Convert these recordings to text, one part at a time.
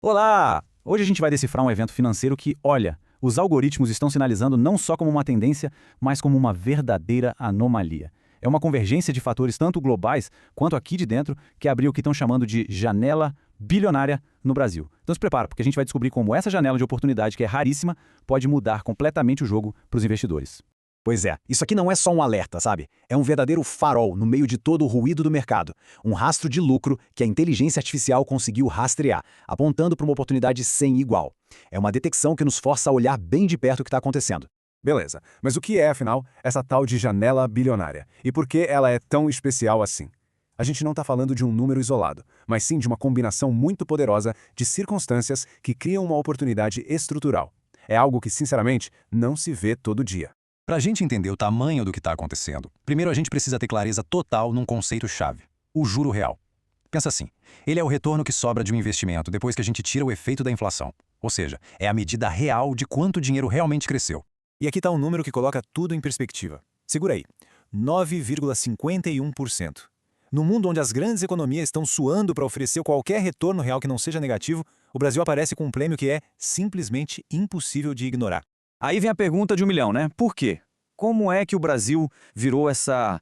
Olá! Hoje a gente vai decifrar um evento financeiro que, olha, os algoritmos estão sinalizando não só como uma tendência, mas como uma verdadeira anomalia. É uma convergência de fatores tanto globais quanto aqui de dentro que abriu o que estão chamando de janela bilionária no Brasil. Então se prepara, porque a gente vai descobrir como essa janela de oportunidade, que é raríssima, pode mudar completamente o jogo para os investidores. Pois é, isso aqui não é só um alerta, sabe? É um verdadeiro farol no meio de todo o ruído do mercado. Um rastro de lucro que a inteligência artificial conseguiu rastrear, apontando para uma oportunidade sem igual. É uma detecção que nos força a olhar bem de perto o que está acontecendo. Beleza, mas o que é, afinal, essa tal de janela bilionária? E por que ela é tão especial assim? A gente não está falando de um número isolado, mas sim de uma combinação muito poderosa de circunstâncias que criam uma oportunidade estrutural. É algo que, sinceramente, não se vê todo dia. Para a gente entender o tamanho do que está acontecendo, primeiro a gente precisa ter clareza total num conceito-chave: o juro real. Pensa assim, ele é o retorno que sobra de um investimento depois que a gente tira o efeito da inflação. Ou seja, é a medida real de quanto o dinheiro realmente cresceu. E aqui está um número que coloca tudo em perspectiva. Segura aí, 9,51%. No mundo onde as grandes economias estão suando para oferecer qualquer retorno real que não seja negativo, o Brasil aparece com um prêmio que é simplesmente impossível de ignorar. Aí vem a pergunta de 1 milhão, né? Por quê? Como é que o Brasil virou essa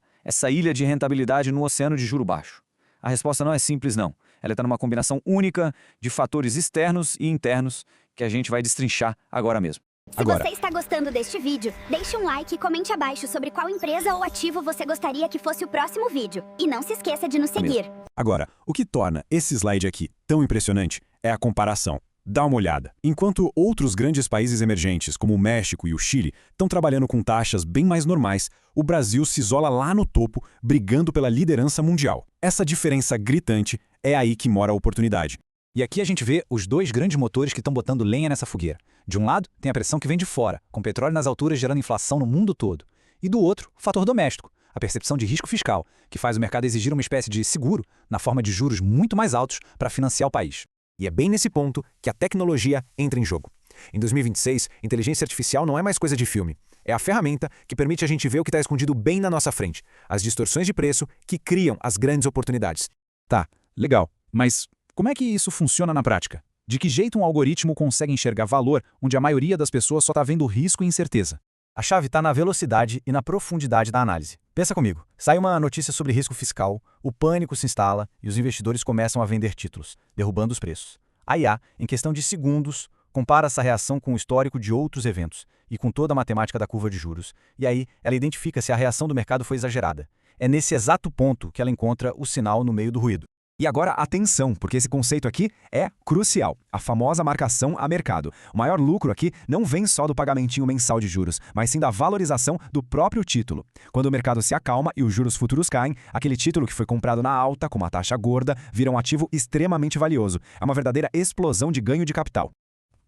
ilha de rentabilidade no oceano de juro baixo? A resposta não é simples, não. Ela está numa combinação única de fatores externos e internos que a gente vai destrinchar agora mesmo. Se você está gostando deste vídeo, deixe um like e comente abaixo sobre qual empresa ou ativo você gostaria que fosse o próximo vídeo. E não se esqueça de nos seguir. Agora, o que torna esse slide aqui tão impressionante é a comparação. Dá uma olhada. Enquanto outros grandes países emergentes, como o México e o Chile, estão trabalhando com taxas bem mais normais, o Brasil se isola lá no topo, brigando pela liderança mundial. Essa diferença gritante é aí que mora a oportunidade. E aqui a gente vê os dois grandes motores que estão botando lenha nessa fogueira. De um lado, tem a pressão que vem de fora, com petróleo nas alturas gerando inflação no mundo todo. E do outro, o fator doméstico, a percepção de risco fiscal, que faz o mercado exigir uma espécie de seguro na forma de juros muito mais altos para financiar o país. E é bem nesse ponto que a tecnologia entra em jogo. Em 2026, inteligência artificial não é mais coisa de filme. É a ferramenta que permite a gente ver o que está escondido bem na nossa frente, as distorções de preço que criam as grandes oportunidades. Tá, legal. Mas como é que isso funciona na prática? De que jeito um algoritmo consegue enxergar valor onde a maioria das pessoas só está vendo risco e incerteza? A chave está na velocidade e na profundidade da análise. Pensa comigo, sai uma notícia sobre risco fiscal, o pânico se instala e os investidores começam a vender títulos, derrubando os preços. A IA, em questão de segundos, compara essa reação com o histórico de outros eventos e com toda a matemática da curva de juros, e aí ela identifica se a reação do mercado foi exagerada. É nesse exato ponto que ela encontra o sinal no meio do ruído. E agora, atenção, porque esse conceito aqui é crucial, a famosa marcação a mercado. O maior lucro aqui não vem só do pagamentinho mensal de juros, mas sim da valorização do próprio título. Quando o mercado se acalma e os juros futuros caem, aquele título que foi comprado na alta, com uma taxa gorda, vira um ativo extremamente valioso. É uma verdadeira explosão de ganho de capital.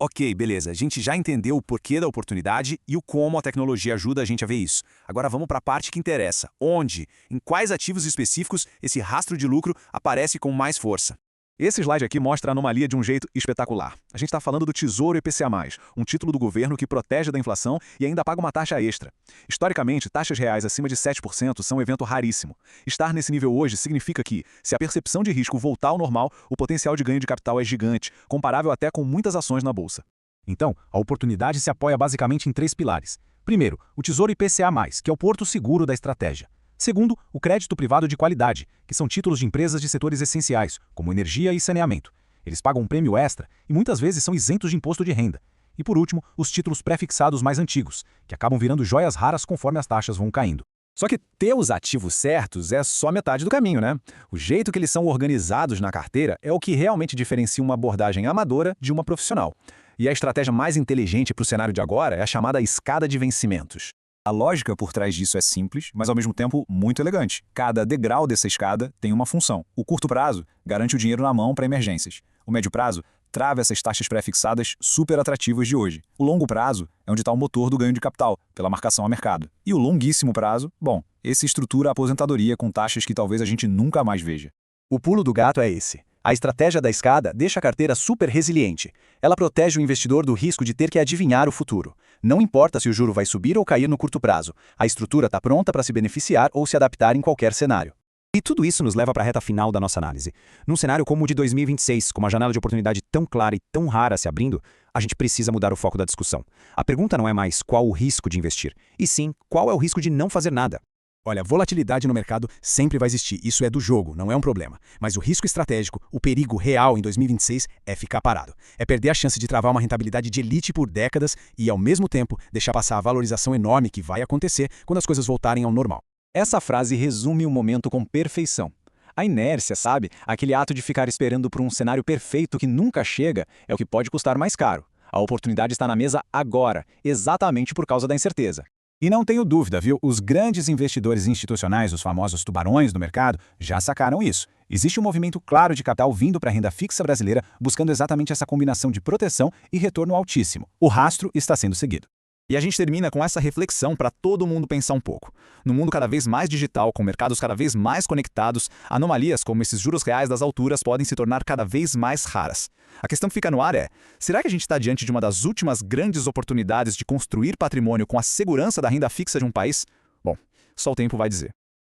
Ok, beleza, a gente já entendeu o porquê da oportunidade e o como a tecnologia ajuda a gente a ver isso. Agora vamos para a parte que interessa. Onde, em quais ativos específicos, esse rastro de lucro aparece com mais força? Esse slide aqui mostra a anomalia de um jeito espetacular. A gente está falando do Tesouro IPCA+, um título do governo que protege da inflação e ainda paga uma taxa extra. Historicamente, taxas reais acima de 7% são um evento raríssimo. Estar nesse nível hoje significa que, se a percepção de risco voltar ao normal, o potencial de ganho de capital é gigante, comparável até com muitas ações na bolsa. Então, a oportunidade se apoia basicamente em 3 pilares. Primeiro, o Tesouro IPCA+, que é o porto seguro da estratégia. Segundo, o crédito privado de qualidade, que são títulos de empresas de setores essenciais, como energia e saneamento. Eles pagam um prêmio extra e muitas vezes são isentos de imposto de renda. E por último, os títulos pré-fixados mais antigos, que acabam virando joias raras conforme as taxas vão caindo. Só que ter os ativos certos é só metade do caminho, né? O jeito que eles são organizados na carteira é o que realmente diferencia uma abordagem amadora de uma profissional. E a estratégia mais inteligente para o cenário de agora é a chamada escada de vencimentos. A lógica por trás disso é simples, mas ao mesmo tempo muito elegante. Cada degrau dessa escada tem uma função. O curto prazo garante o dinheiro na mão para emergências. O médio prazo trava essas taxas pré-fixadas super atrativas de hoje. O longo prazo é onde está o motor do ganho de capital, pela marcação a mercado. E o longuíssimo prazo, bom, esse estrutura a aposentadoria com taxas que talvez a gente nunca mais veja. O pulo do gato é esse. A estratégia da escada deixa a carteira super resiliente. Ela protege o investidor do risco de ter que adivinhar o futuro. Não importa se o juro vai subir ou cair no curto prazo, a estrutura está pronta para se beneficiar ou se adaptar em qualquer cenário. E tudo isso nos leva para a reta final da nossa análise. Num cenário como o de 2026, com uma janela de oportunidade tão clara e tão rara se abrindo, a gente precisa mudar o foco da discussão. A pergunta não é mais qual o risco de investir, e sim qual é o risco de não fazer nada. Olha, volatilidade no mercado sempre vai existir, isso é do jogo, não é um problema. Mas o risco estratégico, o perigo real em 2026 é ficar parado. É perder a chance de travar uma rentabilidade de elite por décadas e, ao mesmo tempo, deixar passar a valorização enorme que vai acontecer quando as coisas voltarem ao normal. Essa frase resume o momento com perfeição. A inércia, sabe? Aquele ato de ficar esperando por um cenário perfeito que nunca chega é o que pode custar mais caro. A oportunidade está na mesa agora, exatamente por causa da incerteza. E não tenho dúvida, viu? Os grandes investidores institucionais, os famosos tubarões do mercado, já sacaram isso. Existe um movimento claro de capital vindo para a renda fixa brasileira, buscando exatamente essa combinação de proteção e retorno altíssimo. O rastro está sendo seguido. E a gente termina com essa reflexão para todo mundo pensar um pouco. No mundo cada vez mais digital, com mercados cada vez mais conectados, anomalias como esses juros reais das alturas podem se tornar cada vez mais raras. A questão que fica no ar é, será que a gente está diante de uma das últimas grandes oportunidades de construir patrimônio com a segurança da renda fixa de um país? Bom, só o tempo vai dizer.